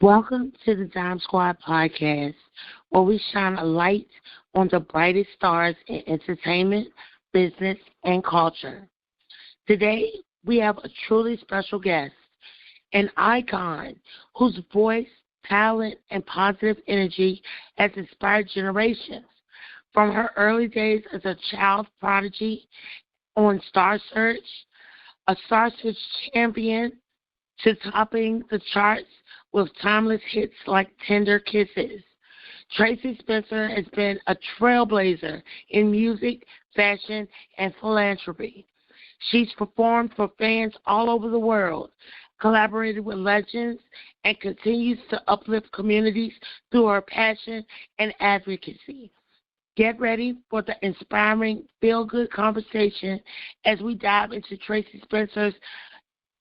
Welcome to the Dyme Squad Podcast, where we shine a light on the brightest stars in entertainment, business, and culture. Today, we have a truly special guest, an icon whose voice, talent, and positive energy has inspired generations. From her early days as a child prodigy on Star Search, a Star Search champion, to topping the charts with timeless hits like Tender Kisses. Tracie Spencer has been a trailblazer in music, fashion, and philanthropy. She's performed for fans all over the world, collaborated with legends, and continues to uplift communities through her passion and advocacy. Get ready for the inspiring, feel-good conversation as we dive into Tracie Spencer's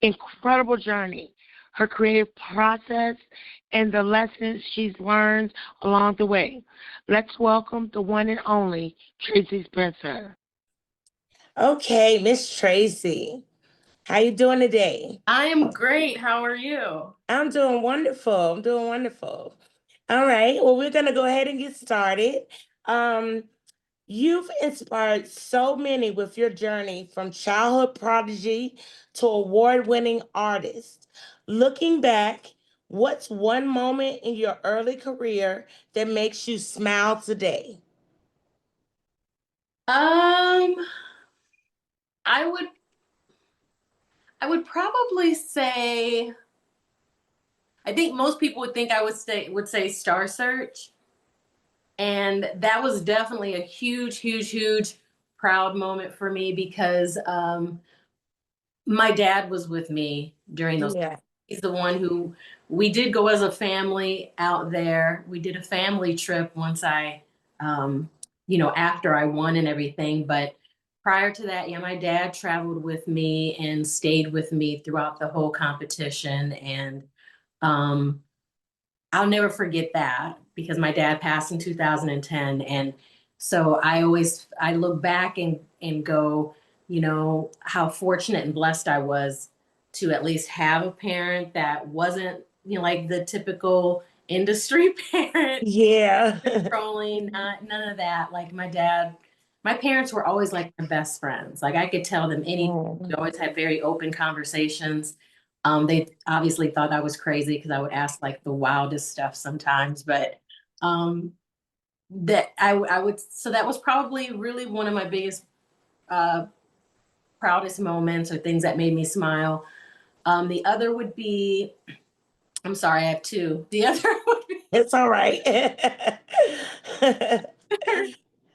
incredible journey, her creative process, and the lessons she's learned along the way. Let's welcome the one and only Tracie Spencer. Okay, Miss Tracie, how you doing today? I am great. How are you? I'm doing wonderful. All right, well, we're going to go ahead and get started. You've inspired so many with your journey from childhood prodigy to award-winning artist. Looking back, what's one moment in your early career that makes you smile today? I would probably say, I think most people would think I would say Star Search. And that was definitely a huge proud moment for me because my dad was with me during those. Yeah. He's the one who we did go as a family out there. We did a family trip once after I won and everything. But prior to that, yeah, my dad traveled with me and stayed with me throughout the whole competition. And I'll never forget that because my dad passed in 2010. And so I look back and go, how fortunate and blessed I was to at least have a parent that wasn't, like the typical industry parent. Yeah. Controlling, none of that. Like my parents were always like my best friends. Like I could tell them anything. We always had very open conversations. They obviously thought I was crazy because I would ask like the wildest stuff sometimes, but that so that was probably really one of my biggest proudest moments or things that made me smile. The other would be, I'm sorry, I have two. The other would be, it's all right.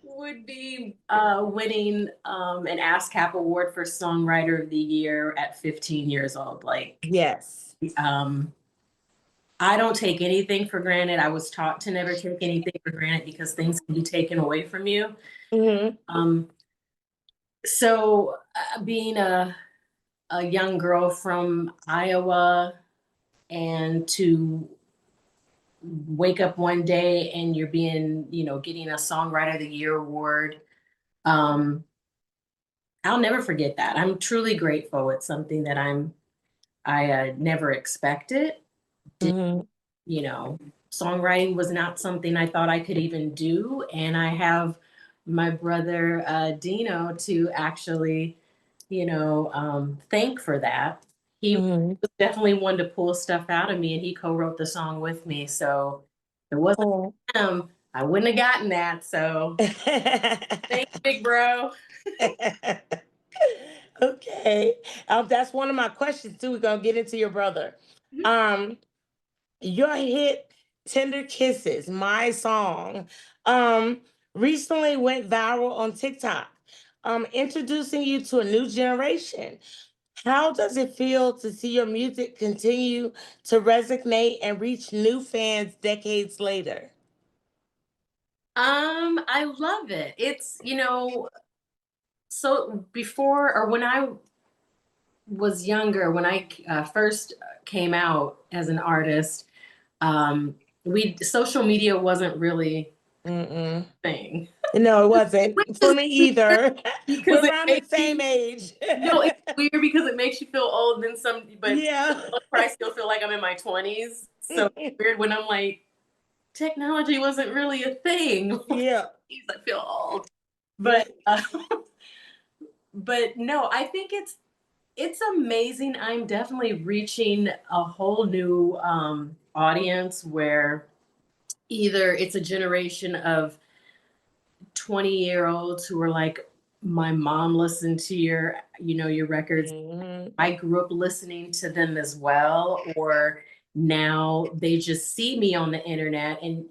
would be winning an ASCAP award for Songwriter of the Year at 15 years old. Like, yes. I don't take anything for granted. I was taught to never take anything for granted because things can be taken away from you. Mm-hmm. So being a young girl from Iowa and to wake up one day and you're being, getting a Songwriter of the Year award. I'll never forget that. I'm truly grateful. It's something that I never expected. Mm-hmm. Songwriting was not something I thought I could even do. And I have my brother, Dino, to actually, thank for that. He was definitely one to pull stuff out of me, and he co-wrote the song with me. So if it wasn't him, I wouldn't have gotten that. So thanks, big bro. Okay. That's one of my questions too. We're gonna get into your brother. Mm-hmm. Your hit Tender Kisses, my song, recently went viral on TikTok, introducing you to a new generation. How does it feel to see your music continue to resonate and reach new fans decades later? I love it. It's, so before or when I was younger, when I first came out as an artist, social media wasn't really a thing. No, it wasn't for me either. Because We're it around the makes same you, age. no, it's weird because it makes you feel old, but Yeah. I still feel like I'm in my 20s. So it's weird when I'm like, technology wasn't really a thing. Yeah. I feel old. But but no, I think it's amazing. I'm definitely reaching a whole new audience where either it's a generation of 20-year-olds who are like, my mom listened to your records. I grew up listening to them as well, or now they just see me on the internet, and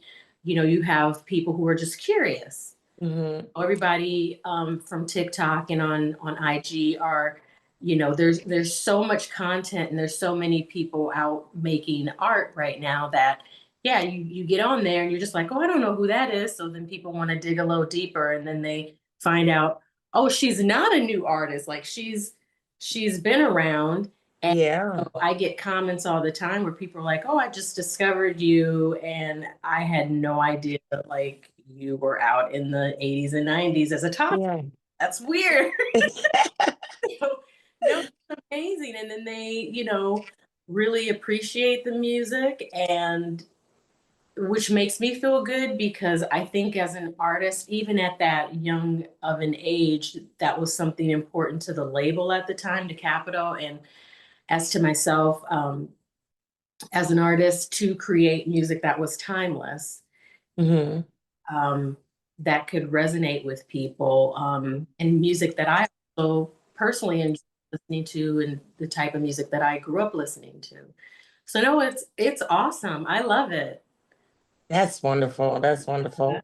you have people who are just curious. Everybody from TikTok and on IG are, there's so much content and there's so many people out making art right now that, yeah, you get on there and you're just like, oh, I don't know who that is. So then people want to dig a little deeper, and then they find out, oh, she's not a new artist. Like she's been around. And Yeah. I get comments all the time where people are like, oh, I just discovered you and I had no idea that like you were out in the 80s and 90s as a top. Yeah. That's weird. So, no, it's amazing. And then they, really appreciate the music, and which makes me feel good because I think as an artist, even at that young of an age, that was something important to the label at the time, to Capitol, and as to myself, as an artist, to create music that was timeless, that could resonate with people, and music that I also personally enjoy listening to, and the type of music that I grew up listening to. So no, it's awesome. I love it. That's wonderful. That's wonderful.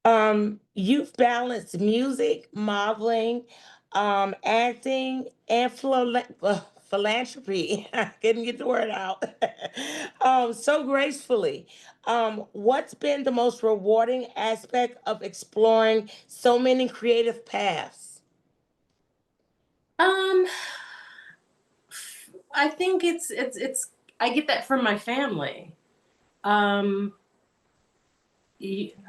Um, you've balanced music, modeling, acting, and philanthropy. I couldn't get the word out. So gracefully. What's been the most rewarding aspect of exploring so many creative paths? Um, I think it's I get that from my family. Um,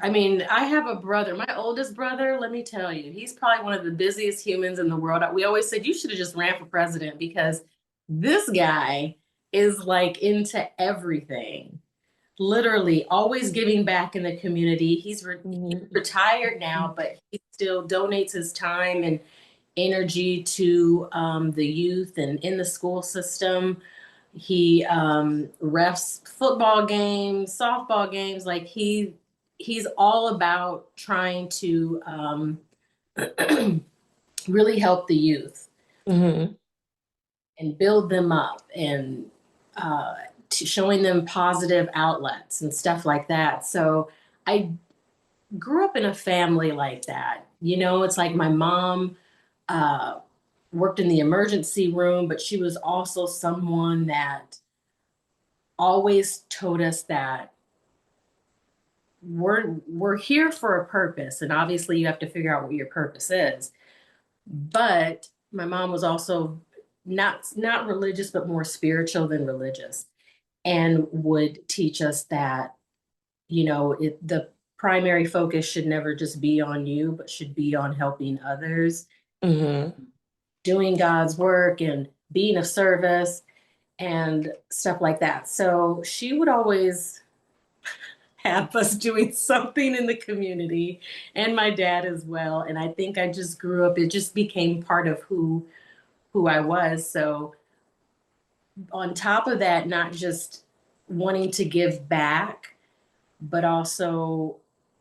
I mean, I have a brother, my oldest brother, let me tell you, he's probably one of the busiest humans in the world. We always said you should have just ran for president because this guy is like into everything. Literally always giving back in the community. He's retired now, but he still donates his time and energy to the youth and in the school system. He refs football games, softball games. Like he's all about trying to really help the youth and build them up, and showing them positive outlets and stuff like that. So I grew up in a family like that. It's like my mom uh, worked in the emergency room, but she was also someone that always told us that we're here for a purpose, and obviously you have to figure out what your purpose is. But my mom was also not religious, but more spiritual than religious, and would teach us that the primary focus should never just be on you, but should be on helping others, doing God's work and being of service and stuff like that. So she would always have us doing something in the community, and my dad as well. And I think I just grew up, it just became part of who I was. So on top of that, not just wanting to give back, but also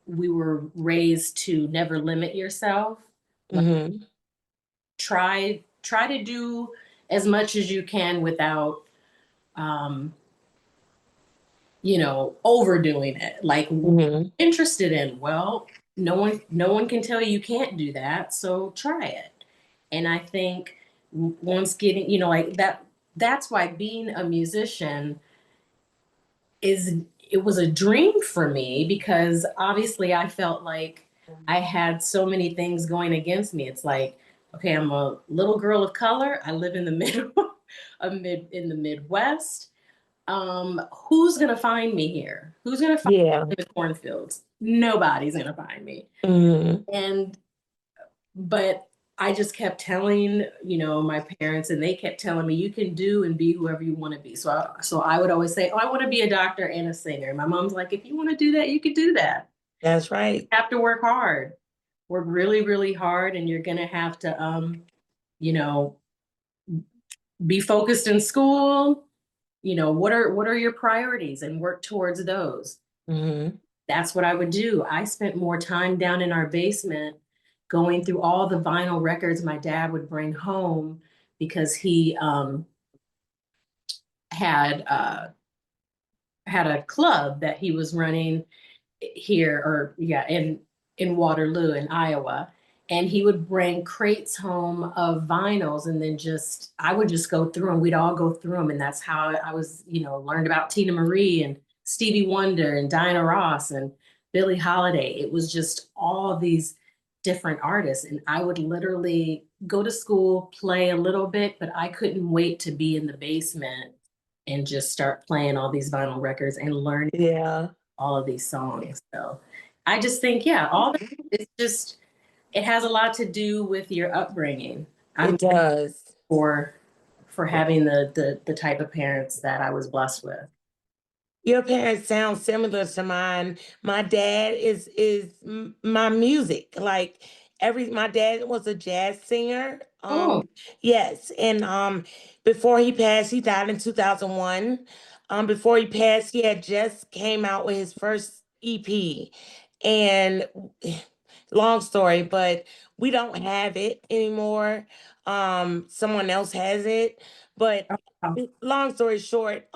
we were raised to never limit yourself. Try to do as much as you can without overdoing it. Like, Mm-hmm. interested in, well, no one can tell you can't do that, so try it. And I think once getting, like that's why being a musician it was a dream for me, because obviously I felt like I had so many things going against me. It's like, okay, I'm a little girl of color. I live in the middle in the Midwest. Who's gonna find me here? Who's gonna find Yeah. me in the cornfields? Nobody's gonna find me. Mm-hmm. And but I just kept telling, my parents, and they kept telling me, you can do and be whoever you want to be. So I would always say, oh, I want to be a doctor and a singer. And my mom's like, if you want to do that, you could do that. That's You right. have to work hard, work really, really hard, and you're gonna have to, you know, be focused in school. What are your priorities, and work towards those. Mm-hmm. That's what I would do. I spent more time down in our basement going through all the vinyl records my dad would bring home, because he had had a club that he was running here, or yeah, in Waterloo in Iowa. And he would bring crates home of vinyls, and then I would just go through them. We'd all go through them. And that's how I was, learned about Tina Marie and Stevie Wonder and Diana Ross and Billie Holiday. It was just all these different artists. And I would literally go to school, play a little bit, but I couldn't wait to be in the basement and just start playing all these vinyl records and learning Yeah. all of these songs. So I just think, yeah, it's just, it has a lot to do with your upbringing. I'm It does. for having the type of parents that I was blessed with. Your parents sound similar to mine. My dad is my music. Like my dad was a jazz singer. Oh, Yes, and before he passed, he died in 2001. Before he passed, he had just came out with his first EP. And long story, but we don't have it anymore. Someone else has it. But wow. long story short,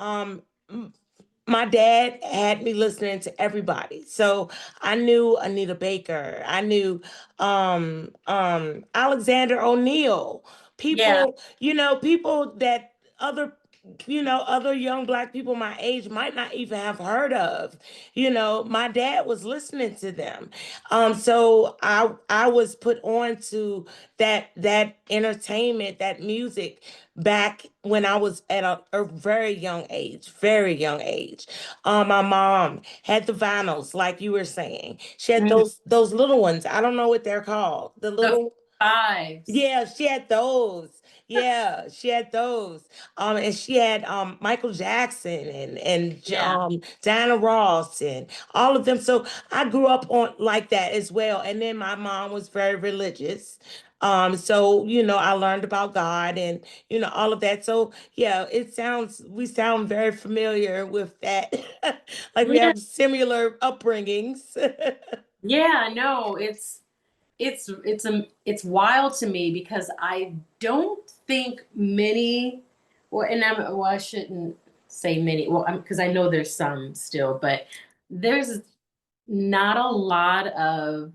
my dad had me listening to everybody. So I knew Anita Baker. I knew Alexander O'Neal. Yeah, People that other young Black people my age might not even have heard of. My dad was listening to them. So I was put on to that entertainment, that music back when I was at a very young age, very young age. My mom had the vinyls, like you were saying. She had mhm. those little ones. I don't know what they're called. The The little fives. Yeah, she had those. Yeah, she had those. And she had Michael Jackson and Yeah, Diana Ross and all of them. So I grew up on like that as well. And then my mom was very religious. So I learned about God and all of that. So yeah, we sound very familiar with that. Like we yeah, have similar upbringings. yeah. No, it's wild to me, because I don't think many, I shouldn't say many, well, because I know there's some still, but there's not a lot of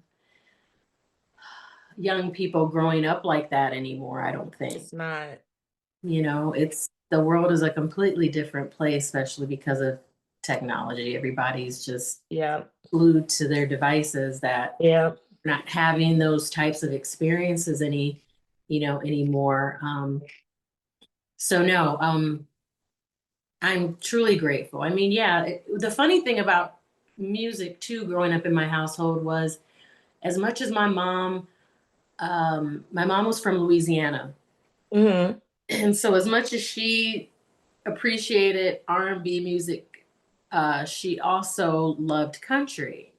young people growing up like that anymore, I don't think. It's not. It's the world is a completely different place, especially because of technology. Everybody's just Yeah. glued to their devices, that Yeah. not having those types of experiences anymore. So no, I'm truly grateful. I mean, yeah, the funny thing about music too, growing up in my household, was, as much as my mom was from Louisiana. Hmm. And so as much as she appreciated R&B music, she also loved country.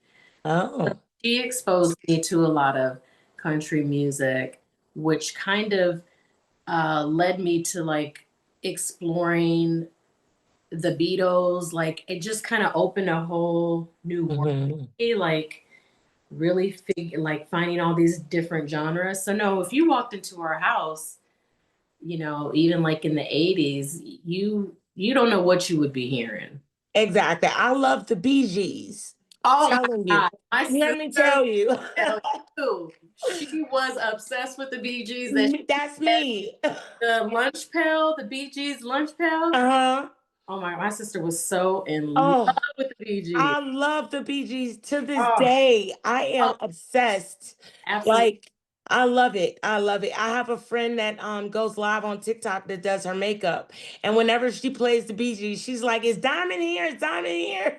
Oh. She exposed me to a lot of country music, which kind of led me to like exploring the Beatles. Like, it just kind of opened a whole new world. Hmm. Like, really like finding all these different genres. So no, if you walked into our house, even like in the 80s, you don't know what you would be hearing. Exactly. I love the Bee Gees. Oh my Telling you. God. My Let me sister, tell you. tell you, she was obsessed with the Bee Gees. That she That's had me. the lunch pail, the Bee Gees lunch pail. Uh-huh. Oh my sister was so in love Oh, with the Bee Gees. I love the Bee Gees to this Oh, day. I oh, am obsessed. absolutely. Like, I love it. I love it. I have a friend that goes live on TikTok that does her makeup. And whenever she plays the Bee Gees, she's like, "It's Diamond here, it's Diamond here."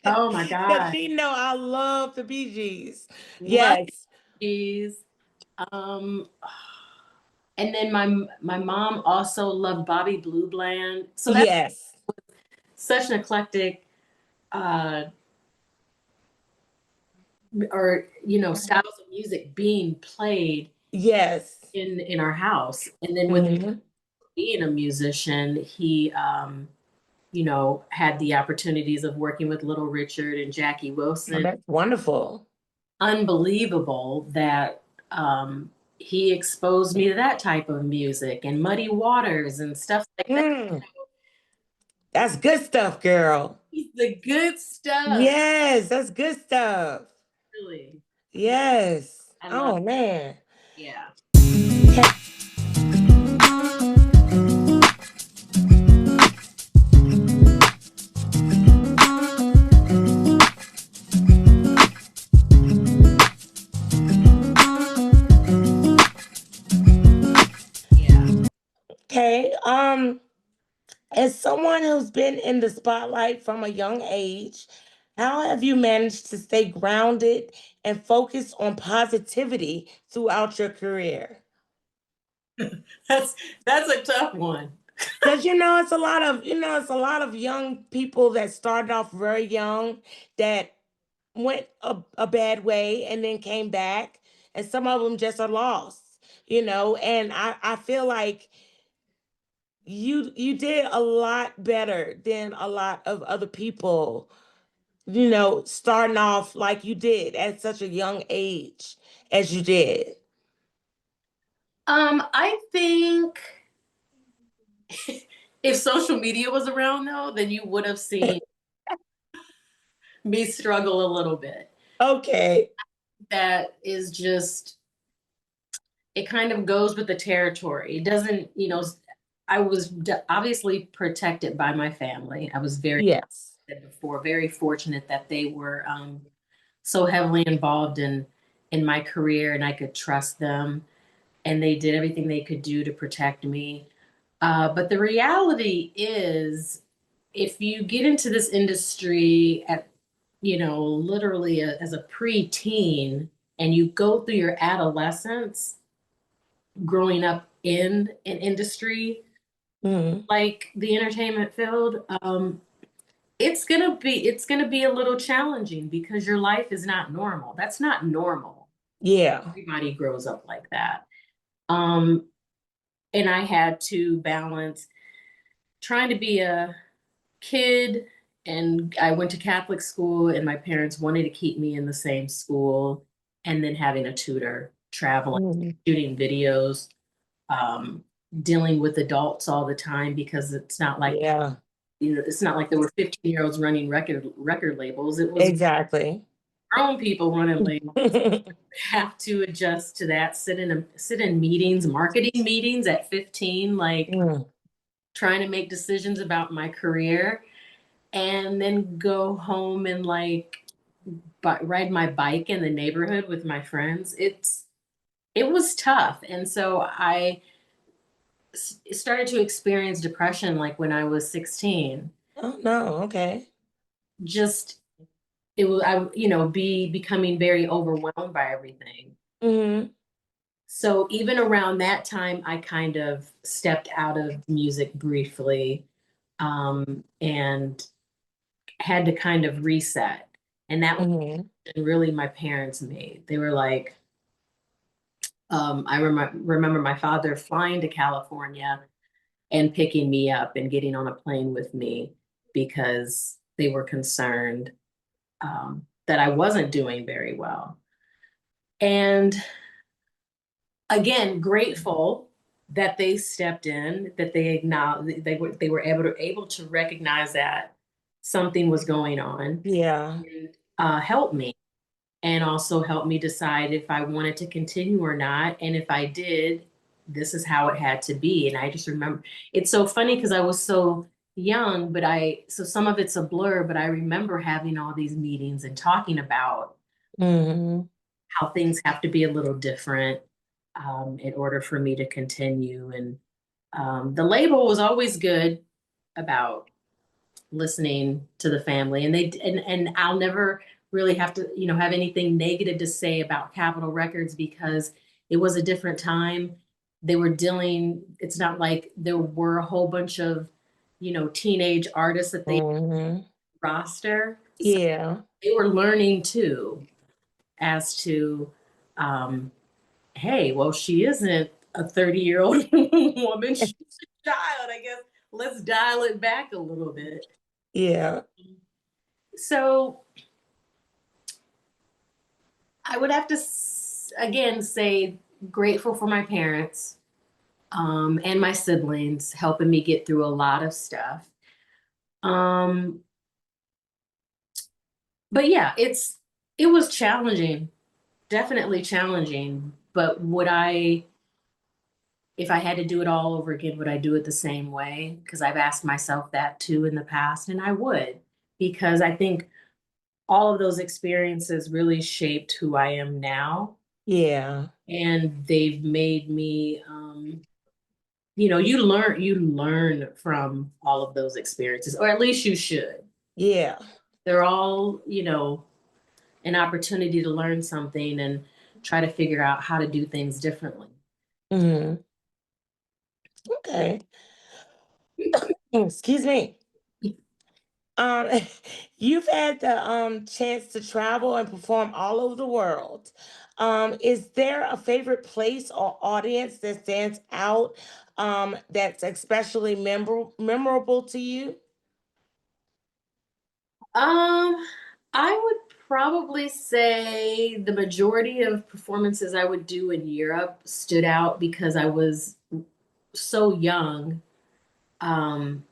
Oh my Because God. she know I love the Bee Gees. Love Yes. Bee Gees. Um, and then my mom also loved Bobby Blue Bland. So that's Yes. such an eclectic uh or styles of music being played Yes. in our house. And then with Hmm. being a musician, he had the opportunities of working with Little Richard and Jackie Oh, Wilson. that's wonderful. Unbelievable that he exposed me to that type of music and Muddy Waters and stuff like that. Mm, that's good stuff, girl. He's the good stuff. Yes, that's good stuff. Really. Yes. I love Oh man. yeah. Yeah. Okay. As someone who's been in the spotlight from a young age, how have you managed to stay grounded and focused on positivity throughout your career? That's a tough one. Because it's a lot of young people that started off very young that went a bad way and then came back, and some of them just are lost, and I feel like you did a lot better than a lot of other people, starting off like you did at such a young age as you did. I think if social media was around though, then you would have seen me struggle a little bit. Okay. That is just, it kind of goes with the territory. It doesn't, I was obviously protected by my family. I was Yes. very fortunate that they were so heavily involved in my career and I could trust them and they did everything they could do to protect me. But the reality is, if you get into this industry at, literally as a preteen and you go through your adolescence growing up in an industry Mhm. like the entertainment field, it's gonna be a little challenging because your life is not normal. That's not normal. Yeah. Everybody grows up like that. Um, and I had to balance trying to be a kid, and I went to Catholic school and my parents wanted to keep me in the same school, and then having a tutor, traveling, Mhm. shooting videos, um, dealing with adults all the time because it's not like, Yeah. it's not like there were 15-year-olds running record labels. It was Exactly. grown people running labels. Have to adjust to that, sit in meetings, marketing meetings at 15, like Mm. trying to make decisions about my career, and then go home and like ride my bike in the neighborhood with my friends. It was tough. And so I started to experience depression like when I was 16. Oh no. Okay. Just it was I be becoming very overwhelmed by everything. Hmm. So even around that time I kind of stepped out of music briefly, and had to kind of reset. And that was Hmm. really my parents made. They were like, I remember my father flying to California and picking me up and getting on a plane with me because they were concerned that I wasn't doing very well. And again, grateful. that they stepped in, that they acknowledged, they were able to recognize that something was going on, Yeah. and help me, and also help me decide if I wanted to continue or not. And if I did, this is how it had to be. And I just remember, it's so funny because I was so young, but so some of it's a blur, but I remember having all these meetings and talking about how things have to be a little different in order for me to continue. And the label was always good about listening to the family, and and I'll never really have to, have anything negative to say about Capitol Records, because it was a different time. They were dealing, it's not like there were a whole bunch of, teenage artists that they roster. So Yeah. they were learning too, as to, hey, well, she isn't a 30-year-old woman, she's a child, I guess. Let's dial it back a little bit. Yeah. So I would have to, again, say grateful for my parents and my siblings helping me get through a lot of stuff. But yeah, it was challenging, definitely challenging. But if I had to do it all over again, would I do it the same way? Because I've asked myself that too in the past, and I would, because I think all of those experiences really shaped who I am now. Yeah. And they've made me, you learn from all of those experiences, or at least you should. Yeah. They're all, an opportunity to learn something and try to figure out how to do things differently. Okay. Excuse me. Um, you've had the chance to travel and perform all over the world. Is there a favorite place or audience that stands out that's especially memorable to you? I would probably say the majority of performances I would do in Europe stood out because I was so young. Um,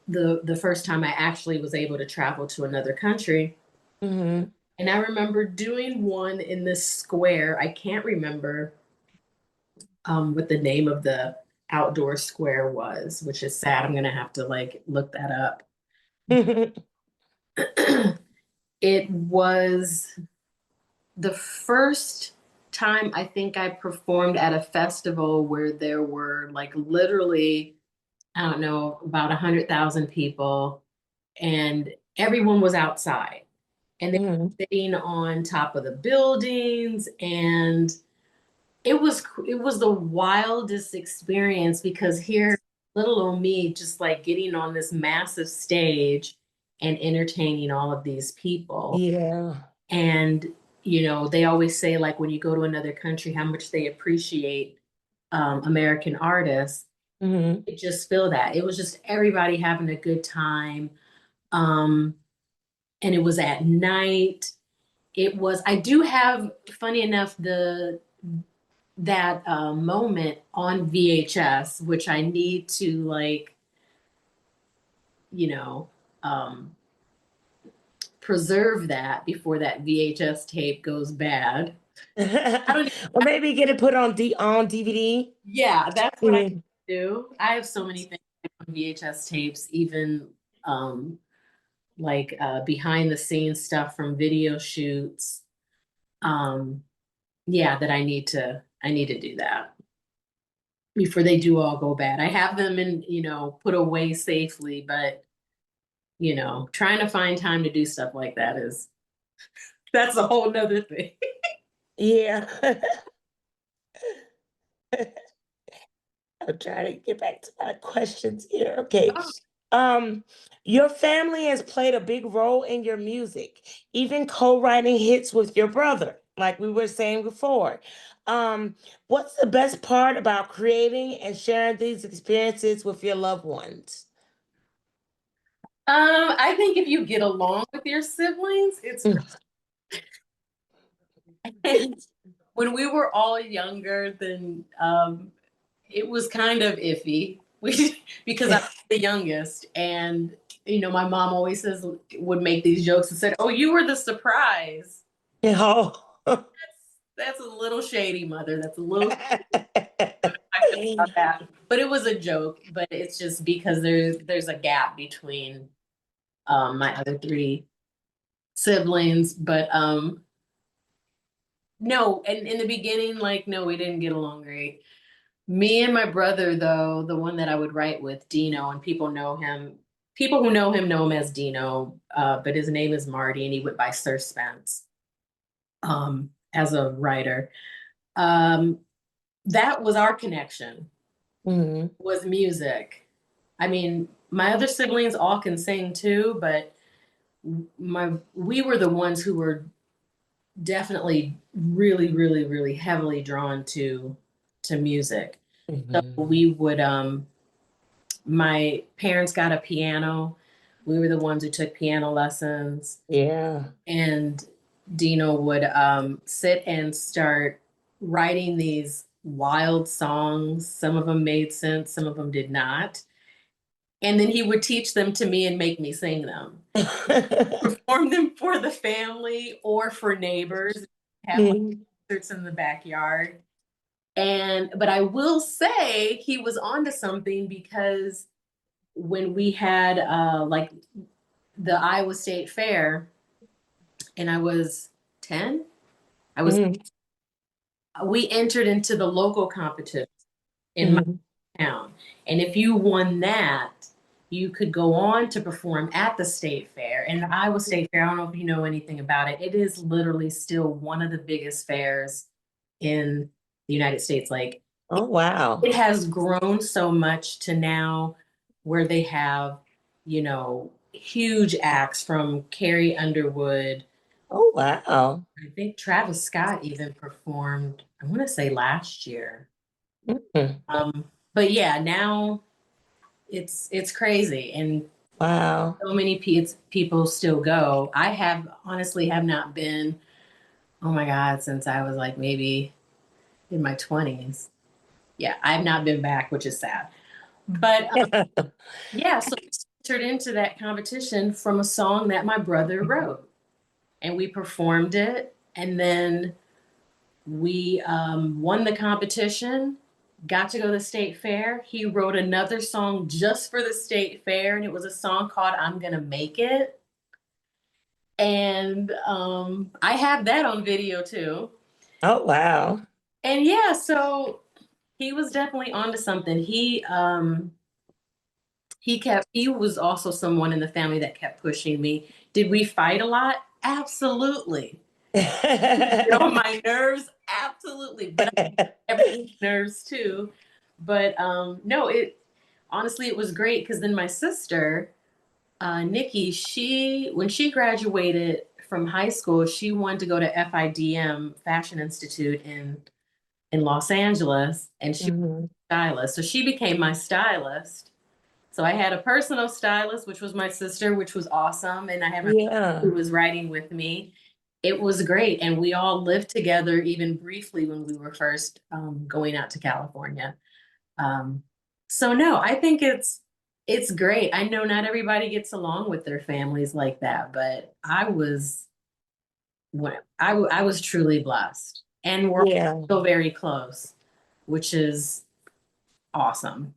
the first time I actually was able to travel to another country. Mm-hmm. And I remember doing one in this square. I can't remember what the name of the outdoor square was, which is sad. I'm gonna have to like look that up. It was the first time I think I performed at a festival where there were like literally, I don't know, about 100,000 people, and everyone was outside, and they were sitting on top of the buildings, and it was the wildest experience, because here, little old me, just like getting on this massive stage and entertaining all of these people. Yeah. And they always say, like, when you go to another country, how much they appreciate American artists. Mm-hmm. You just feel that it was just everybody having a good time. um and it was at night. I do have, funny enough, the that moment on VHS, which I need to, like, you know, um, preserve that before that VHS tape goes bad. I don't. Or maybe get it put on DVD. Yeah, that's what I Mhm. do. I have so many things on VHS tapes, even like behind the scenes stuff from video shoots. Um, yeah, that I need to do that before they do all go bad. I have them in, put away safely, but trying to find time to do stuff like that that's a whole nother thing. Yeah. I'm trying to get back to my questions here. Okay. Oh, Um, your family has played a big role in your music, even co-writing hits with your brother, like we were saying before. What's the best part about creating and sharing these experiences with your loved ones? I think if you get along with your siblings, it's great. when we were all younger, then it was kind of iffy because I'm the youngest, and my mom always would make these jokes and said, "Oh, you were the surprise." Oh. That's a little shady, mother. That's a little. I feel about that, but it was a joke. But it's just because there's a gap between my other three siblings, but no, and in the beginning, like, no, we didn't get along great. Me and my brother, though, the one that I would write with, Dino, and people who know him as Dino, but his name is Marty, and he went by Sir Spence, as a writer. That was our connection, was music. I mean, my other siblings all can sing too, but we were the ones who were definitely really, really, really heavily drawn to music. So we would my parents got a piano. We were the ones who took piano lessons. Yeah. And Dino would sit and start writing these wild songs. Some of them made sense, some of them did not. And then he would teach them to me and make me sing them. Perform them for the family or for neighbors. Have concerts in the backyard. But I will say he was onto something, because when we had like the Iowa State Fair, and I was 10, we entered into the local competition in my town. And if you won that, you could go on to perform at the state fair. And the Iowa State Fair, I don't know if you know anything about it. It is literally still one of the biggest fairs in the United States. Like, oh, wow. It has grown so much to now where they have, huge acts from Carrie Underwood. Oh, wow. I think Travis Scott even performed, I want to say last year. But yeah, now it's crazy, and wow, so many people still go. I honestly have not been, oh my God, since I was like maybe in my 20s. Yeah, I have not been back, which is sad. But yeah, so we entered into that competition from a song that my brother wrote, and we performed it, and then we won the competition, got to go to the state fair. He wrote another song just for the state fair, and it was a song called "I'm Gonna Make It." And I have that on video too. Oh, wow. And yeah, so he was definitely onto something. He was also someone in the family that kept pushing me. Did we fight a lot? Absolutely. Get on my nerves? Absolutely. But everybody's nerves too. But no, honestly, it was great, because then my sister, Nikki, when she graduated from high school, she wanted to go to FIDM Fashion Institute in Los Angeles, and she was a stylist. So she became my stylist. So I had a personal stylist, which was my sister, which was awesome. And I had my sister who was writing with me. It was great. And we all lived together, even briefly, when we were first going out to California. So no, I think it's great. I know not everybody gets along with their families like that, but I was truly blessed, and we're still very close, which is awesome.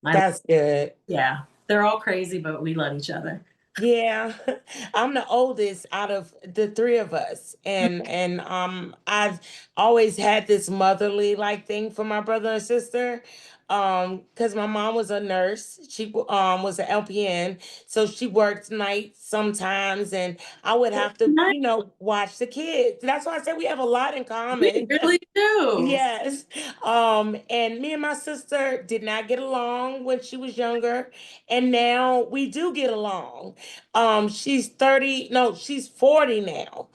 That's good. Yeah, they're all crazy, but we love each other. Yeah, I'm the oldest out of the three of us, and I've always had this motherly like thing for my brother and sister, because my mom was a nurse. She was an LPN, so she worked nights sometimes, and I would have to watch the kids. That's why I said we have a lot in common. We really do. Yes. And me and my sister did not get along when she was younger, and now we do get along. She's 30, no, she's 40 now.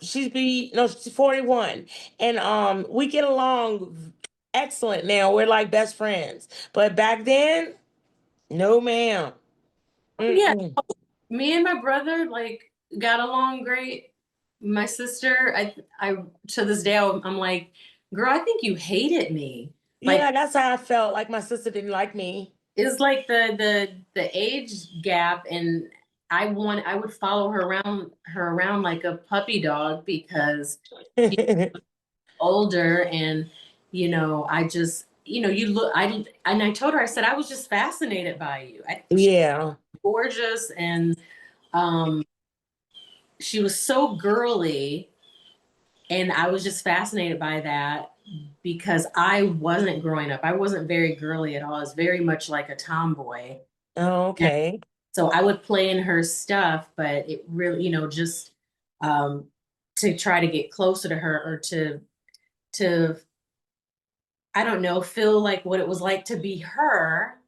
She's 41. And we get along excellent now. We're like best friends. But back then, no ma'am. Yeah. Me and my brother got along great. My sister, I to this day, I'm like, girl, I think you hated me. Like, Yeah, that's how I felt. Like my sister didn't like me. it's like the age gap, and I would follow her around like a puppy dog because she's older, and I just you look I told her, I said I was just fascinated by you. She's Yeah. gorgeous, and um she was so girly, and I was just fascinated by that because I wasn't growing up. I wasn't very girly at all. I was very much like a tomboy. Oh, okay. So I would play in her stuff, but it really, just um, to try to get closer to her, or to I don't know, feel like what it was like to be her.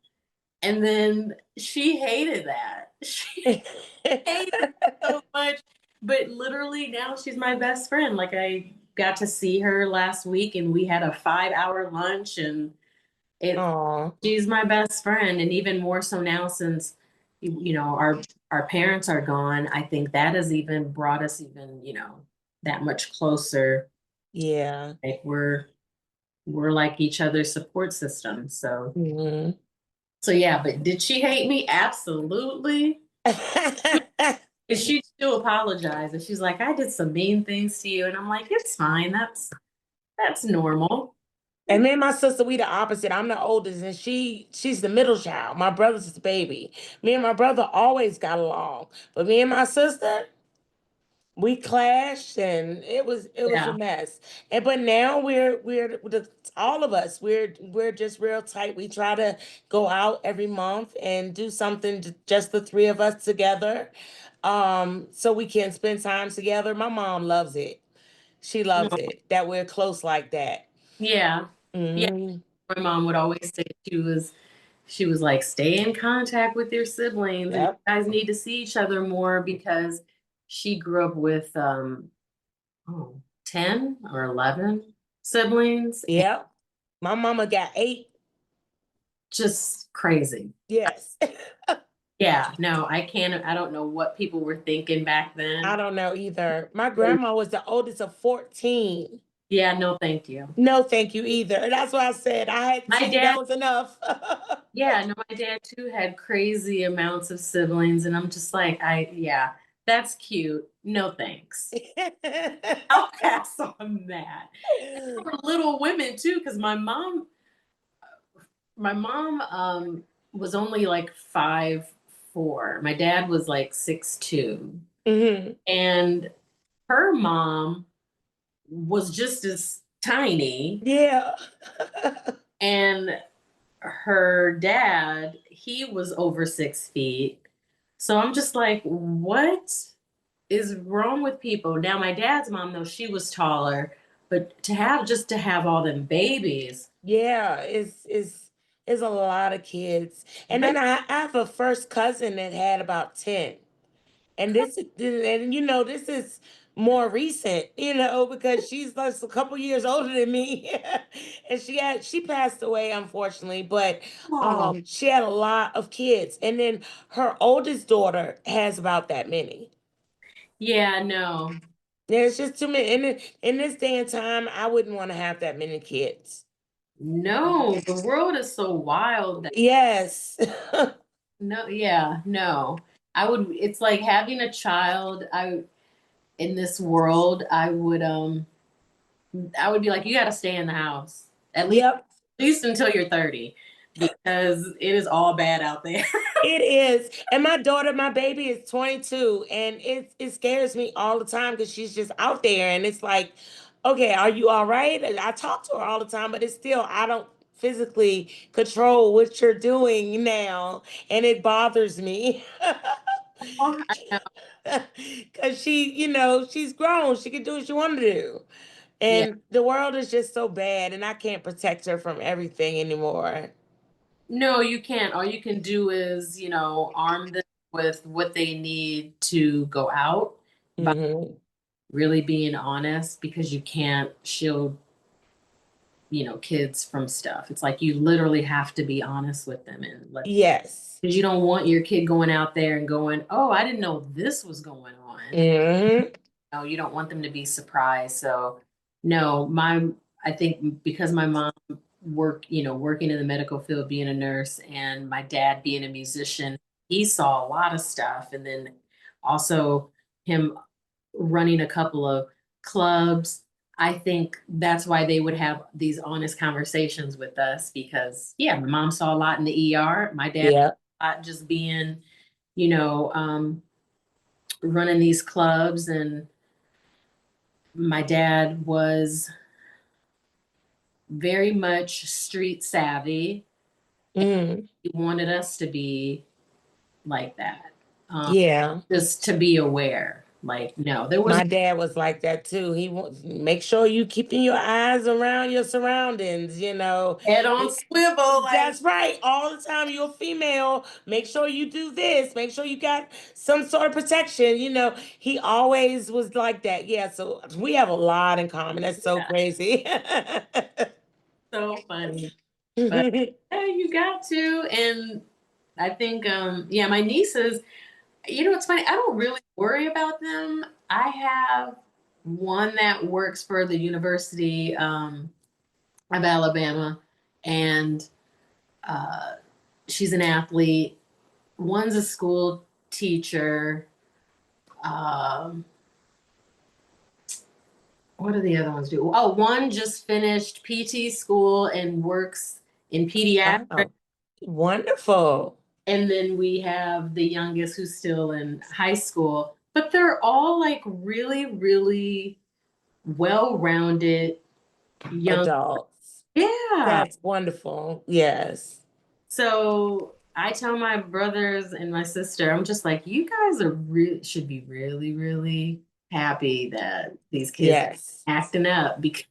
And then she hated that. She hated it so much. But literally now she's my best friend. Like, I got to see her last week, and we had a 5-hour lunch, and it Oh, she's my best friend. And even more so now, since our parents are gone, I think that has even brought us even, that much closer. yeah. Like, we're like each other's support system. So Mhm. yeah, but did she hate me? Absolutely. And she still apologized, and she's like, I did some mean things to you. And I'm like, it's fine. That's normal. And me and my sister, we the opposite. I'm the oldest, and she's the middle child. My brother's the baby. Me and my brother always got along, but me and my sister, we clashed, and it was a Yeah. mess. And but now all of us we're just real tight. We try to go out every month and do something, just the three of us together, so we can spend time together. My mom loves it. She No. loves it that we're close like that. Yeah. Yeah. Hmm. My mom would always say she was like, stay in contact with your siblings, and you Yep. guys need to see each other more, because she grew up with 10 or 11 siblings, and Yep. My mama got 8. just crazy. Yes. Yeah, no, I don't know what people were thinking back I then. don't know either. My grandma was the oldest of 14. Yeah, no, thank you. No, thank you either. And that's why I said I had My 2. That dad, was enough. yeah, no, my dad too had crazy amounts of siblings, and I'm just like, yeah, that's cute. No thanks. I'll pass on that. For Little Women too, because my mom was only like 5'4". My dad was like 6'2", Hmm. and her mom was just as tiny, Yeah. and her dad, he was over 6 feet. So I'm just like, what is wrong with people? Now, my dad's mom, though, she was taller, but to have all them babies. Yeah, it's a lot of kids. And But then I have a first cousin that had about 10. And this is more recent, because she's just a couple years older than me. And she passed away, unfortunately, but oh, she had a lot of kids. And then her oldest daughter has about that many. yeah, no, There's just too many. In this day and time, I wouldn't want to have that many kids. no, the world is so wild that Yes. no, yeah, no. It's like having a child. In this world, I would be like, you got to stay in the house at least Yep. until you're 30, because it is all bad out there. It is. And my baby is 22, and it scares me all the time because she's just out there, and it's like, okay, are you all right? And I talk to her all the time, but it's still, I don't physically control what you're doing now, and it bothers me. I know. Because she's grown. She can do what she want to do. Yeah. And the world is just so bad, and I can't protect her from everything anymore. No, you can't. All you can do is, arm them with what they need to go out, by Hmm. really being honest, because you can't shield, kids from stuff. It's like you literally have to be honest with them, and Yes. because you don't want your kid going out there and going, oh, I didn't know this was going on. Hmm. you don't want them to be surprised. So no, I think because my mom working in the medical field, being a nurse, and my dad being a musician, he saw a lot of stuff. And then also him running a couple of clubs. I think that's why they would have these honest conversations with us because, yeah, my mom saw a lot in the ER. My dad Yeah. saw a lot just being, you know, running these clubs. And my dad was very much street savvy. Mm. He wanted us to be like that, Yeah. just to be aware. Like, no, there was My dad was like that too. He wants make sure you keeping your eyes around your surroundings, you know. head on swivel. That's right. All the time you're a female, make sure you do this. Make sure you got some sort of protection, you know. He always was like that. Yeah, so we have a lot in common. That's so Yeah, crazy. so funny. But yeah, you got to. And I think, yeah, my nieces, it's funny. I don't really worry about them. I have one that works for the University of Alabama, and she's an athlete. One's a school teacher. Um, what do the other ones do? Oh, one just finished PT school and works in pediatrics. Wow. Wonderful. And then we have the youngest who's still in high school. But they're all like really, really well-rounded young. Adults. Yeah. That's wonderful. Yes. So I tell my brothers and my sister, I'm just like, you guys should be really, really happy that these kids Yes. are acting up because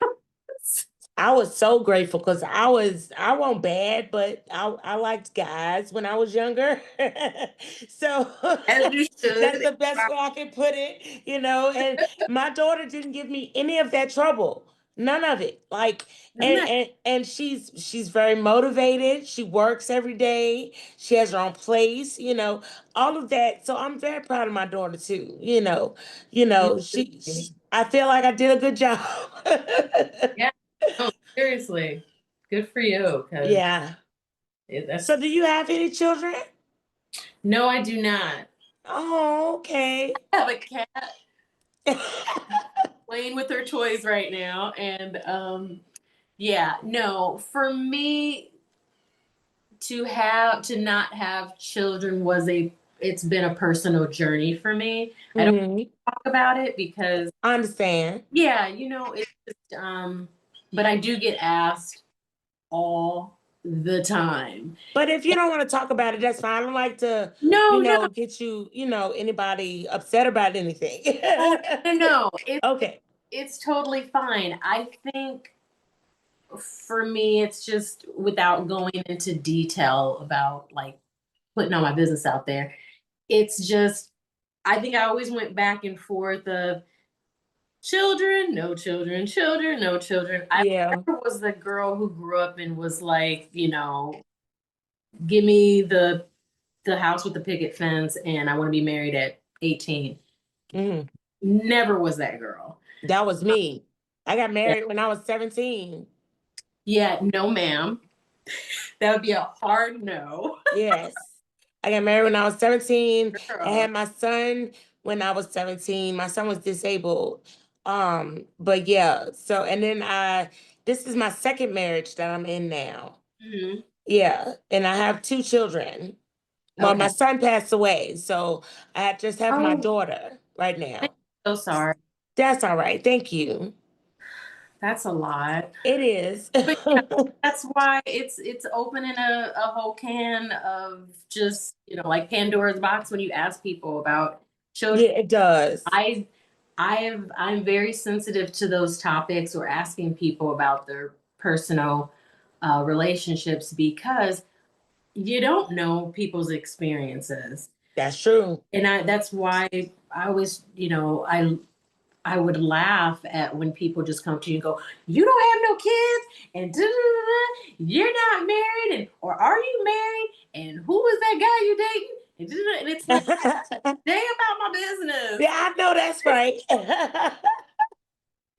I was so grateful because I wasn't bad, but I liked guys when I was younger. So as you that's should. the best way I can put it, you know. And my daughter didn't give me any of that trouble. None of it. Like Isn't that and she's very motivated. She works every day. She has her own place, you know, all of that. So I'm very proud of my daughter too, you know. She I feel like I did a good job. yeah. No, seriously. Good for you, because Yeah. that's So do you have any children? no, I do not. Oh, okay. I have a cat playing with her toys right now. And yeah, no, for me to not have children it's been a personal journey for me. I don't Mhm. talk about it because I understand. yeah, it's just but I do get asked all the time. But if you don't want to talk about it, that's fine. I don't like to, No, no, get you, anybody upset about anything. oh, no. Okay. It's totally fine. I think for me, it's just without going into detail about like putting all my business out there. It's just, I think I always went back and forth of children, no children, children, no children. I Yeah. never was the girl who grew up and was like, give me the house with the picket fence and I want to be married at 18. Mhm. Never was that girl. That was me. I got Yeah, married when I was 17. yeah, no, ma'am. That would be a hard no. Yes. I got married when I was 17. I Girl. had my son when I was 17. My son was disabled. But yeah, so and then this is my second marriage that I'm in now. Mhm. Yeah, and I have two children. Well, Okay. my son passed away, so I just have my Oh, daughter right I'm now. so sorry. That's all right. Thank you. That's a lot. It is. But yeah, that's why it's opening a whole can of just, like Pandora's box when you ask people about children. Yeah, it does. I I'm very sensitive to those topics or asking people about their personal relationships because you don't know people's experiences. That's true. And that's why I always, I would laugh at when people just come to you and go, "You don't have no kids, and you're not married, and or are you married? And who was that guy you dating?" And it's like, day about my business. Yeah, I know that's right.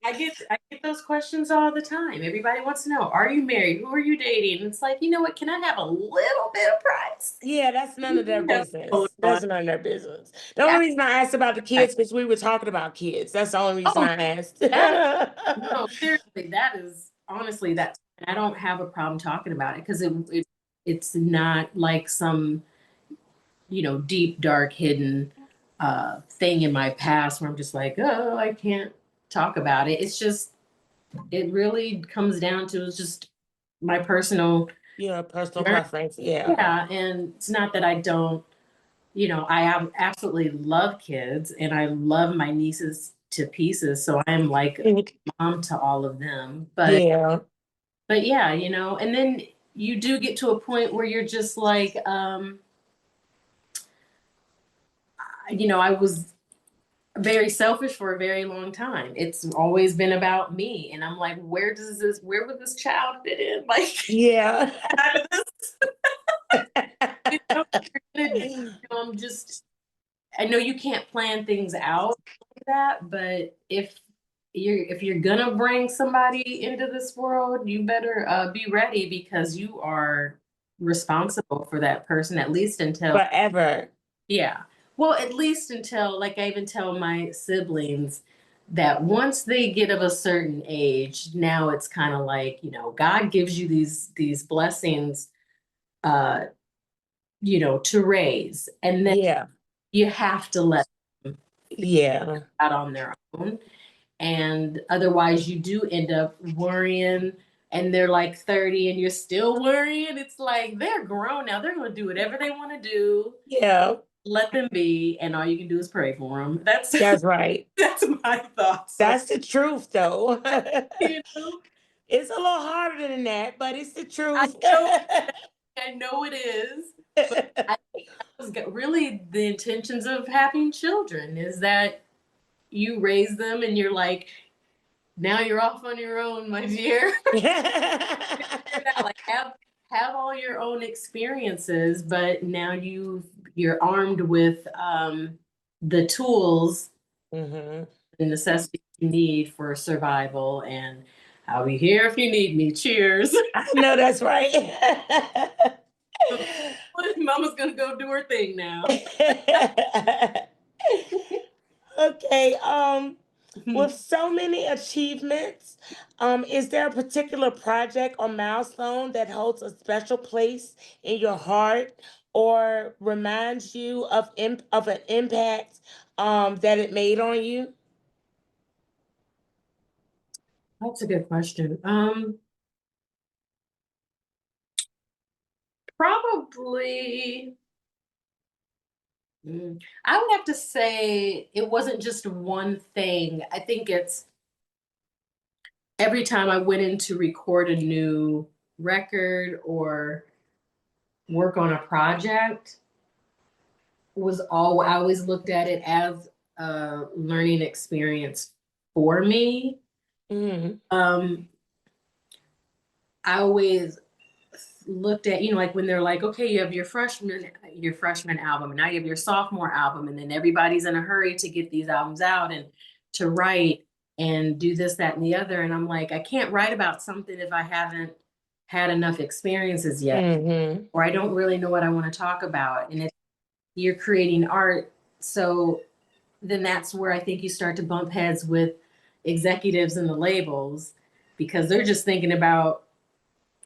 I get those questions all the time. Everybody wants to know, are you married? Who are you dating? And it's like, you know what? Can I have a little bit of price? Yeah, that's none of their business. That's none of their business. The Yeah. only reason I asked about the kids because we were talking about kids. That's the only reason I asked. No, seriously, that is honestly that I don't have a problem talking about it because it's not like some, you know, deep, dark, hidden thing in my past where I'm just like, oh, I can't talk about it. It's just, it really comes down to just my personal, personal preference. Yeah. yeah. And it's not that I don't, you know, I absolutely love kids and I love my nieces to pieces. So I'm like a mom to all of them. But yeah, you know, and then you do get to a point where you're just like, you know, I was very selfish for a very long time. It's always been about me. And I'm like, where would this child fit in? Like, yeah. You know, I'm just, I know you can't plan things out like that, but if you're gonna bring somebody into this world, you better be ready because you are responsible for that person at least until forever. Yeah. Well, at least until, like I even tell my siblings that once they get of a certain age, now it's kind of like, you know, God gives you these blessings, uh, you know, to raise, and then you have to let them out on their own, and otherwise you do end up worrying. And they're like 30 and you're still worrying. It's like they're grown now. They're going to do whatever they want to do. Yeah. Let them be, and all you can do is pray for them. That's right. That's my thoughts. That's the truth, though. You know? It's a little harder than that, but it's the truth. I know it is. But I think that was really the intentions of having children is that you raise them and you're like, now you're off on your own, my dear. Like have all your own experiences, but now you're armed with the tools, the necessities you need for survival, and I'll be here if you need me. Cheers. I know that's right. Mama's gonna go do her thing now. Okay. With so many achievements, is there a particular project or milestone that holds a special place in your heart or reminds you of an impact that it made on you? That's a good question. Probably, I would have to say it wasn't just one thing. I think it's every time I went in to record a new record or work on a project I always looked at it as a learning experience for me. I always looked at, you know, like when they're like, okay, you have your freshman album, and now you have your sophomore album, and then everybody's in a hurry to get these albums out and to write and do this, that, and the other. And I'm like, I can't write about something if I haven't had enough experiences yet, or I don't really know what I want to talk about. And you're creating art, so then that's where I think you start to bump heads with executives and the labels because they're just thinking about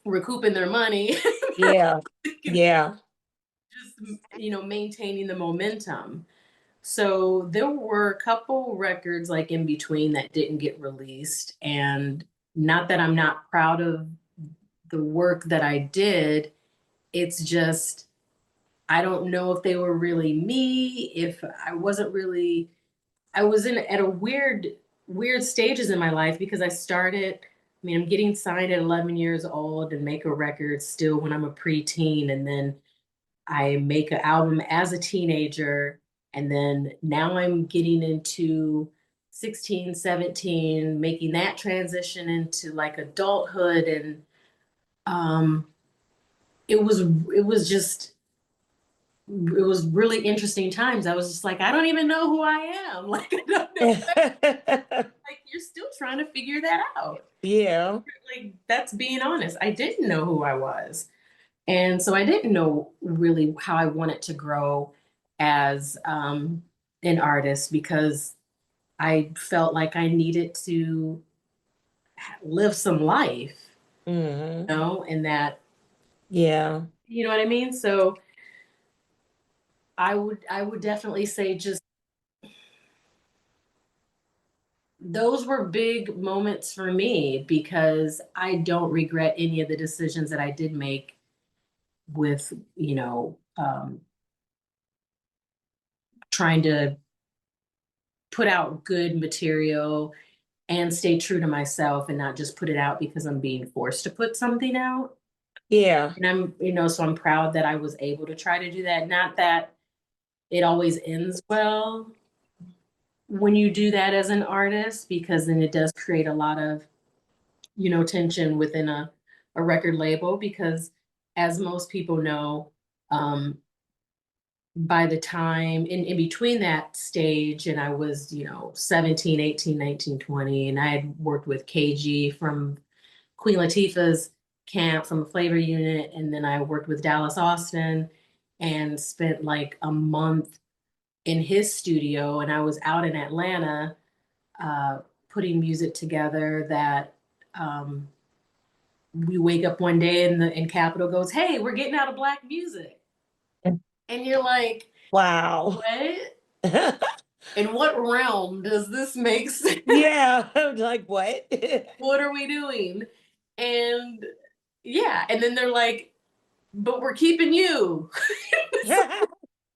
recouping their money. Yeah. Just, you know, maintaining the momentum. So there were a couple records like in between that didn't get released. And not that I'm not proud of the work that I did. It's just, I don't know if they were really me, if I wasn't really, I was at a weird stages in my life because I mean, I'm getting signed at 11 years old and make a record still when I'm a preteen. And then I make an album as a teenager. And then now I'm getting into 16, 17, making that transition into like adulthood. And it was just it was really interesting times. I was just like, I don't even know who I am. Like, I don't know. Like, you're still trying to figure that out. Yeah. Like, that's being honest. I didn't know who I was. And so I didn't know really how I wanted to grow as an artist, because I felt like I needed to live some life, Mm-hmm. and that, Yeah. you know what I mean? So I would definitely say just those were big moments for me, because I don't regret any of the decisions that I did make with, trying to put out good material and stay true to myself and not just put it out because I'm being forced to put something out. Yeah. And so I'm proud that I was able to try to do that. Not that it always ends well when you do that as an artist, because then it does create a lot of, tension within a record label, because as most people know, by the time in between that stage, and I was, 17, 18, 19, 20, and I had worked with KG from Queen Latifah's camp from a flavor unit, and then I worked with Dallas Austin and spent like a month in his studio, and I was out in Atlanta putting music together that we wake up one day and Capitol goes, "Hey, we're getting out of Black music." And you're like, Wow. what? In what realm does this make sense? Yeah. Like what? What are we doing? And yeah, and then they're like, but we're keeping you.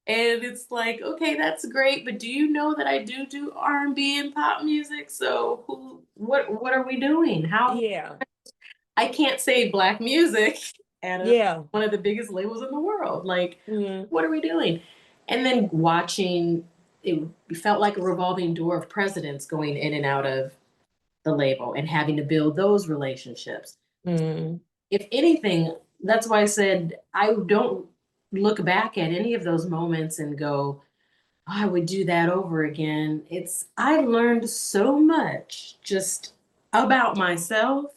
And it's like, okay, that's great, but do you know that I do R&B and pop music? So what are we doing? How Yeah. I can't say Black music at Yeah. one of the biggest labels in the world. Like, Mm-hmm. what are we doing? And then watching, it felt like a revolving door of presidents going in and out of the label and having to build those relationships. Mm-hmm. If anything, that's why I said I don't look back at any of those moments and go, "Oh, I would do that over again." I learned so much just about myself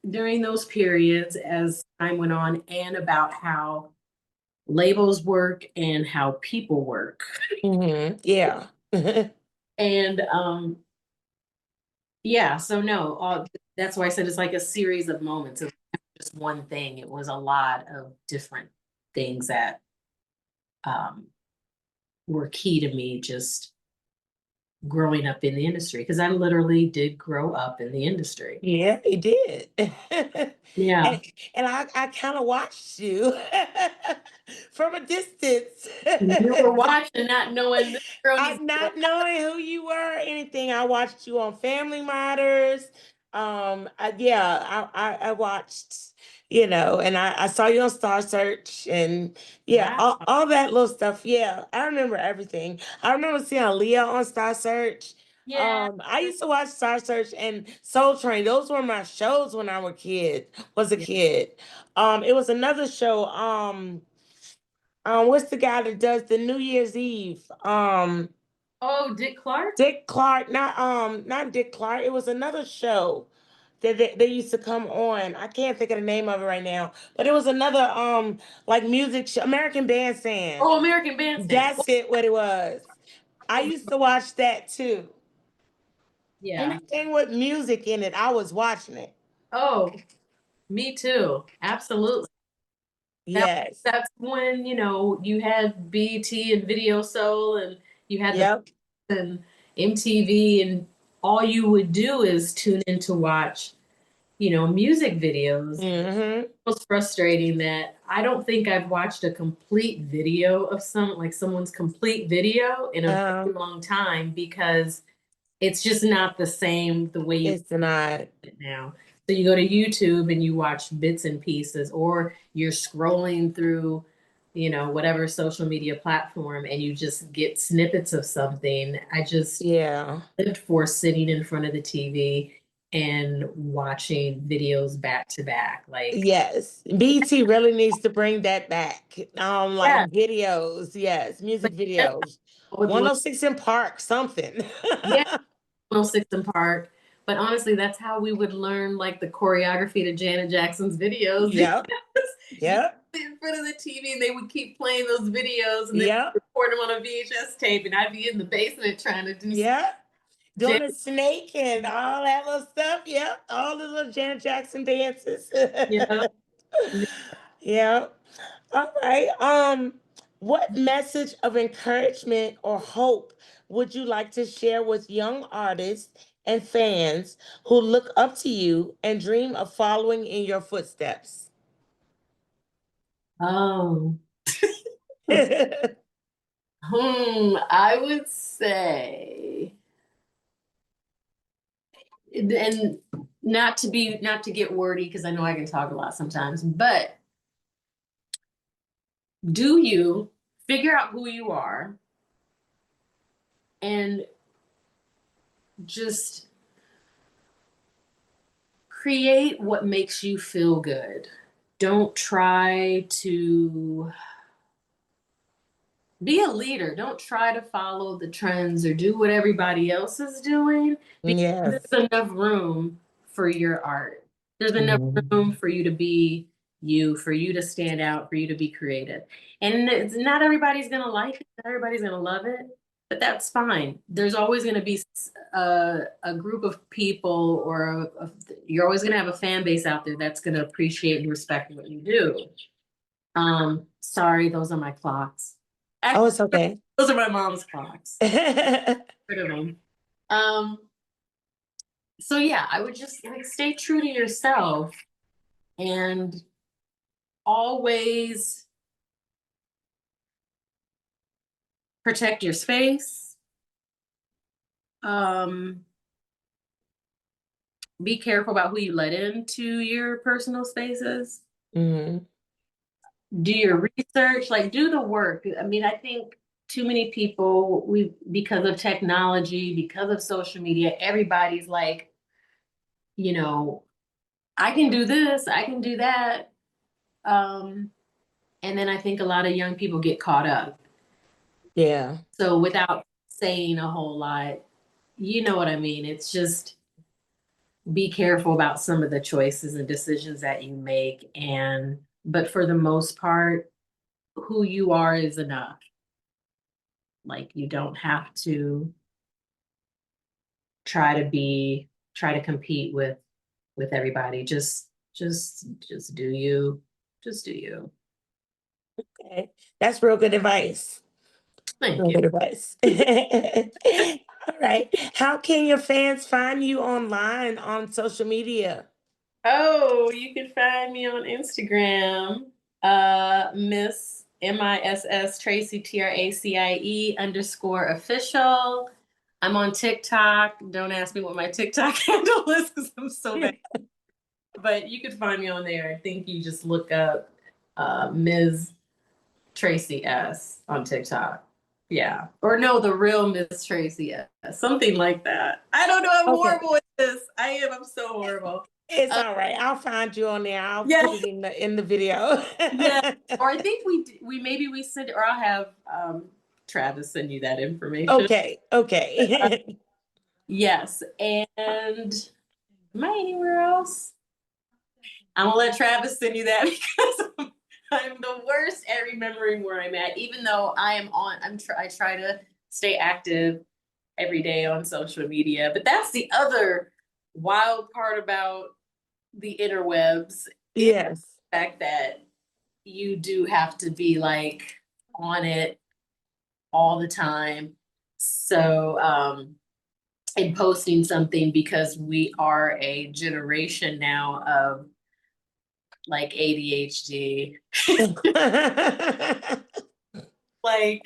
during those periods as time went on, and about how labels work and how people work. Mm-hmm. Yeah. And yeah, so no, that's why I said it's like a series of moments. It was just one thing. It was a lot of different things that um, were key to me just growing up in the industry, because I literally did grow up in the industry. Yeah, he did. Yeah. And I kind of watched you from a distance. You were watching, not knowing this girl needs I'm not knowing who you were or anything. I watched you on Family Matters. I watched, and I saw you on Star Search and yeah, wow. all that little stuff. Yeah, I remember everything. I remember seeing Leah on Star Search. Yeah. I used to watch Star Search and Soul Train. Those were my shows when I was a Yeah. kid. It was another show. What's the guy that does the New Year's Eve? Oh, Dick Clark? Dick Clark, not Dick Clark. It was another show that they used to come on. I can't think of the name of it right now, but it was another like music show, American Bandstand. Oh, American Bandstand. That's it. What it was. I Oh, used to watch that too. yeah. Anything with music in it, I was watching it. Oh, me too. Absolutely. That, Yes. that's when, you had BT and Video Soul, and you had the Yep. and MTV, and all you would do is tune in to watch, music videos. Mm-hmm. It was frustrating that I don't think I've watched a complete video of someone's complete video in a very long time, because it's just not the same the way you It's not. it now. So you go to YouTube and you watch bits and pieces, or you're scrolling through, whatever social media platform, and you just get snippets of something. I just Yeah. lived for sitting in front of the TV and watching videos back to back. Like, Yes, BT really needs to bring that back. Like yeah, videos, yes, music like that's videos. how I was one. 106 in Park, something. Yeah, 106 in Park. But honestly, that's how we would learn like the choreography to Janet Jackson's videos. Yep, You yep, sit in front of the TV and they would keep playing those videos and then yep, record them on a VHS tape, and I'd be in the basement trying to do yep. Doing Janet. the snake and all that little stuff. Yep, all the little Janet Jackson dances. Yeah. Yep. All right. What message of encouragement or hope would you like to share with young artists and fans who look up to you and dream of following in your footsteps? Oh. I would say, and not to get wordy because I know I can talk a lot sometimes, but do you figure out who you are and just create what makes you feel good. Don't try to be a leader. Don't try to follow the trends or do what everybody else is doing, because Yes. there's enough room for your art. There's enough Mhm. room for you to be you, for you to stand out, for you to be creative. And it's not everybody's going to like it, not everybody's going to love it, but that's fine. There's always going to be a group of people, or you're always going to have a fan base out there that's going to appreciate and respect what you do. Sorry, those are my clocks. Oh, Actually, it's okay. those are my mom's clocks. Yeah. Rid of them. So yeah, I would just like stay true to yourself and always protect your space. Be careful about who you let into your personal spaces. Hmm. Do your research, like do the work. I mean, I think too many people, because of technology, because of social media, everybody's like, you know, I can do this, I can do that. And then I think a lot of young people get caught up. Yeah. So without saying a whole lot, you know what I mean? It's just be careful about some of the choices and decisions that you make. But for the most part, who you are is enough. Like you don't have to try to compete with everybody. Just do you. Just do you. Okay. That's real good advice. Thank Real you. good advice. All right. How can your fans find you online on social media? Oh, you can find me on Instagram, Miss MISS Tracie TRACIE _official. I'm on TikTok. Don't ask me what my TikTok handle is because I'm so bad. But you can find me on there. I think you just look up Ms. Tracie S on TikTok. Yeah. Or no, the real Miss Tracie S. Something like that. I don't know. I'm Okay. horrible at this. I am. I'm so horrible. It's all right. I'll find you on there. I'll Yeah. put it in the video. Yeah. Or I think we maybe we send, or I'll have Travis send you that information. Okay. Okay. Yes. And am I anywhere else? I'm gonna let Travis send you that because I'm the worst at remembering where I'm at, even though I try to stay active every day on social media. But that's the other wild part about the interwebs, is Yes. the fact that you do have to be like on it all the time. So, in posting something, because we are a generation now of like ADHD, like,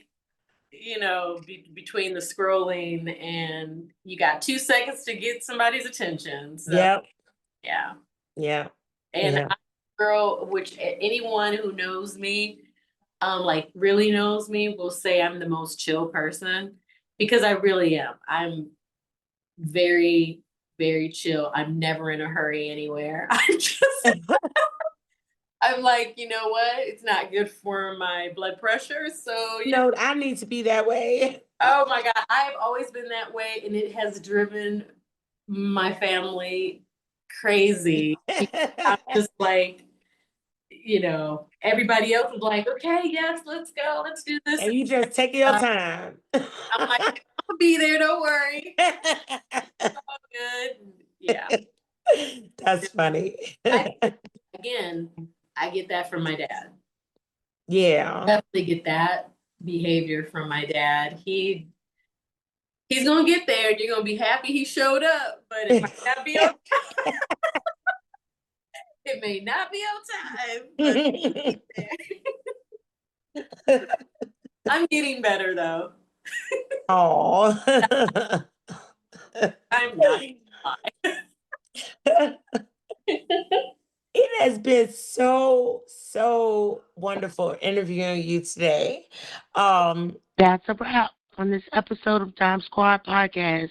between the scrolling and you got 2 seconds to get somebody's attention. So, Yep. yeah. Yeah. And Yeah. I'm a girl, which anyone who knows me, like really knows me, will say I'm the most chill person because I really am. I'm very very chill. I'm never in a hurry anywhere. I'm like, you know what? It's not good for my blood pressure. So, No, I need to be that way. oh my God, I've always been that way, and it has driven my family crazy. I'm just like, everybody else is like, okay, yes, let's go, let's do this. And you just take your time. I'm like, I'll be there, don't worry. All good. Yeah. That's funny. Again, I get that from my dad. Yeah. Definitely get that behavior from my dad. He's gonna get there and you're gonna be happy he showed up, but it might not be on time. It may not be on time, but I'm getting better though. Oh. I'm not. It has been so wonderful interviewing you today. That's a wrap on this episode of Dyme Squad Podcast.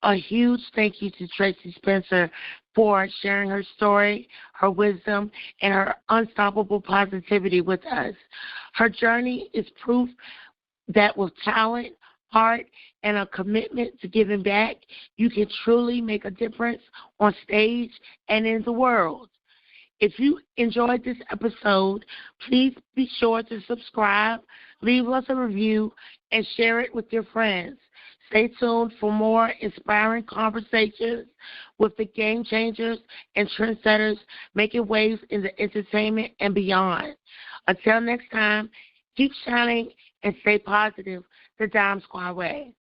A huge thank you to Tracie Spencer for sharing her story, her wisdom, and her unstoppable positivity with us. Her journey is proof that with talent, heart, and a commitment to giving back, you can truly make a difference on stage and in the world. If you enjoyed this episode, please be sure to subscribe, leave us a review, and share it with your friends. Stay tuned for more inspiring conversations with the game changers and trendsetters making waves in the entertainment and beyond. Until next time, keep shining and stay positive the Dyme Squad way.